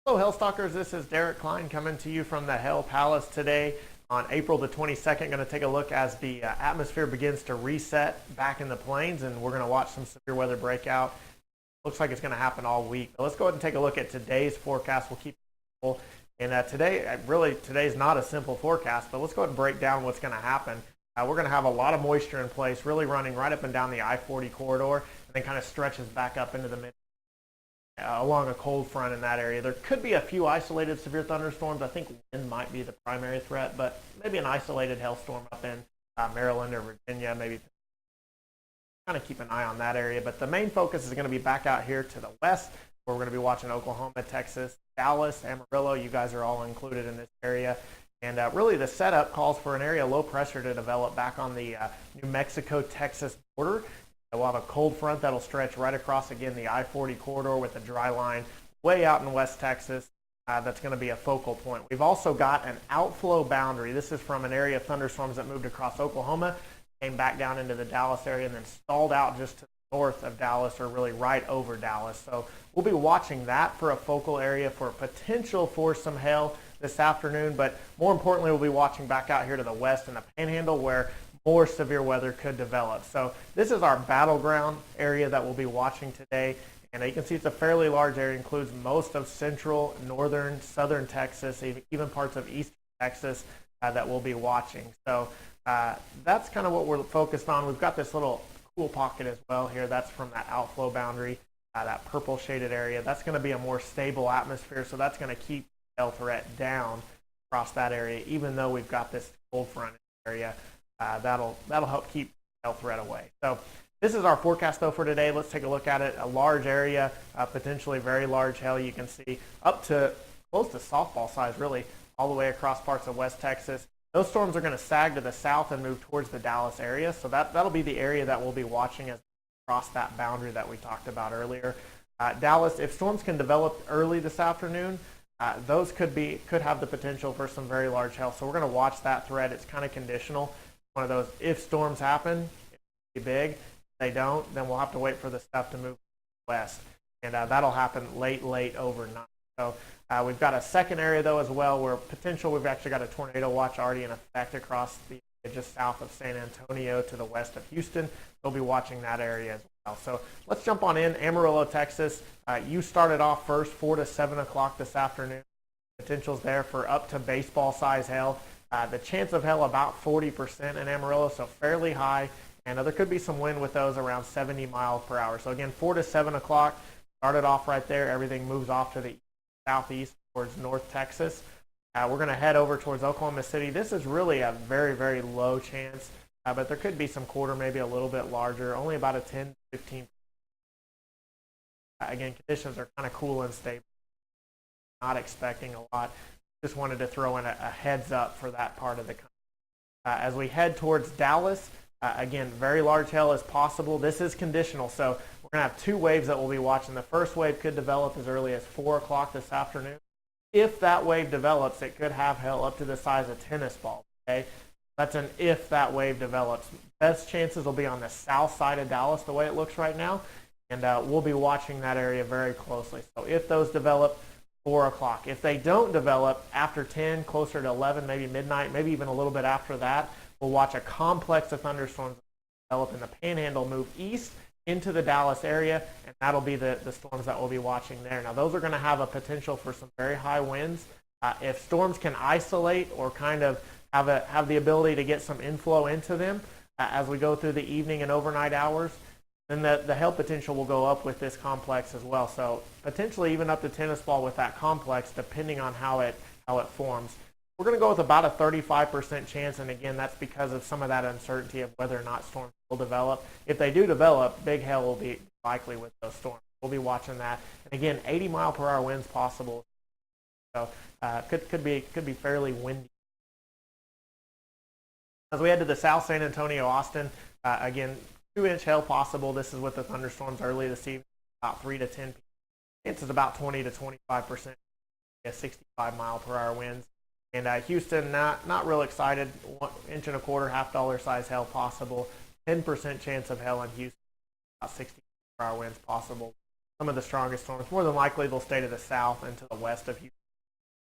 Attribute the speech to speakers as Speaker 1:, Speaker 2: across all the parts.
Speaker 1: Hello, Hellstalkers. This is Derek Klein coming to you from the Hell Palace today on April the 22nd. Going to take a look as the atmosphere begins to reset back in the plains, and we're going to watch some severe weather breakout. Looks like it's going to happen all week. But let's go ahead and take a look at today's forecast. We'll keep it simple. And today's not a simple forecast, but let's go ahead and break down what's going to happen. We're going to have a lot of moisture in place, really running right up and down the I-40 corridor, and then kind of stretches back up into the mid. Along a cold front in that area. There could be a few isolated severe thunderstorms. I think wind might be the primary threat, but maybe an isolated hailstorm up in Maryland or Virginia. Maybe kind of keep an eye on that area. But the main focus is going to be back out here to the west, where we're going to be watching Oklahoma, Texas, Dallas, Amarillo. You guys are all included in this area. And really the setup calls for an area of low pressure to develop back on the New Mexico-Texas border. We'll have a cold front that'll stretch right across, again, the I-40 corridor with a dry line way out in West Texas. That's going to be a focal point. We've also got an outflow boundary. This is from an area of thunderstorms that moved across Oklahoma, came back down into the Dallas area, and then stalled out just to the north of Dallas, or really right over Dallas. So we'll be watching that for a focal area for potential for some hail this afternoon. But more importantly, we'll be watching back out here to the west in the Panhandle, where more severe weather could develop. So this is our battleground area that we'll be watching today. And you can see it's a fairly large area. It includes most of central, northern, southern Texas, even parts of eastern Texas that we'll be watching. So that's kind of what we're focused on. We've got this little cool pocket as well here. That's from that outflow boundary, that purple shaded area. That's going to be a more stable atmosphere. So that's going to keep the hail threat down across that area, even though we've got this cold front area. That'll help keep hail threat away. So this is our forecast, though, for today. Let's take a look at it. A large area, potentially very large hail. You can see up to close to softball size, really, all the way across parts of West Texas. Those storms are going to sag to the south and move towards the Dallas area. So that'll be the area that we'll be watching as across that boundary that we talked about earlier. Dallas, if storms can develop early this afternoon, those could have the potential for some very large hail. So we're going to watch that threat. It's kind of conditional. One of those, if storms happen, it'll be big. If they don't, then we'll have to wait for the stuff to move west. And that'll happen late overnight. So we've got a second area, though, as well, where we've actually got a tornado watch already in effect across the just south of San Antonio to the west of Houston. We'll be watching that area as well. So let's jump on in. Amarillo, Texas. You started off first, 4 to 7 o'clock this afternoon. Potential's there for up to baseball size hail. The chance of hail about 40% in Amarillo, so fairly high. And there could be some wind with those around 70 miles per hour. So again, 4 to 7 o'clock, started off right there. Everything moves off to the southeast towards North Texas. We're going to head over towards Oklahoma City. This is really a very, very low chance, but there could be some quarter, maybe a little bit larger, only about a 10 to 15%. Again, conditions are kind of cool and stable. Not expecting a lot. Just wanted to throw in a heads up for that part of the country. As we head towards Dallas, again, very large hail is possible. This is conditional, so we're going to have two waves that we'll be watching. The first wave could develop as early as 4 o'clock this afternoon. If that wave develops, it could have hail up to the size of tennis balls. Okay, that's an if that wave develops. Best chances will be on the south side of Dallas, the way it looks right now, and we'll be watching that area very closely. So if those develop, 4 o'clock. If they don't develop after 10, closer to 11, maybe midnight, maybe even a little bit after that, we'll watch a complex of thunderstorms develop in the Panhandle, move east into the Dallas area, and that'll be the storms that we'll be watching there. Now, those are going to have a potential for some very high winds. If storms can isolate or kind of have the ability to get some inflow into them as we go through the evening and overnight hours, then the hail potential will go up with this complex as well. So potentially even up to tennis ball with that complex, depending on how it forms. We're going to go with about a 35% chance, and again, that's because of some of that uncertainty of whether or not storms will develop. If they do develop, big hail will be likely with those storms. We'll be watching that. And again, 80 mile per hour winds possible. So could be fairly windy. As we head to the south, San Antonio, Austin, again, 2-inch hail possible. This is with the thunderstorms early this evening, about 3 to 10 p.m. Chances about 20 to 25%, 65 mile per hour winds. And Houston, not real excited. 1.25 inches, $0.50 size hail possible. 10% chance of hail in Houston. About 60 mile per hour winds possible. some of the strongest storms. More than likely, they'll stay to the south and to the west of Houston,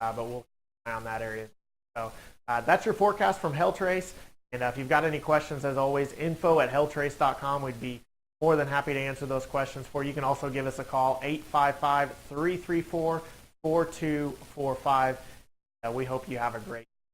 Speaker 1: but we'll keep an eye on that area. So that's your forecast from HailTrace. And if you've got any questions, as always, info@hailtrace.com. We'd be more than happy to answer those questions for you. You can also give us a call, 855-334-4245. We hope you have a great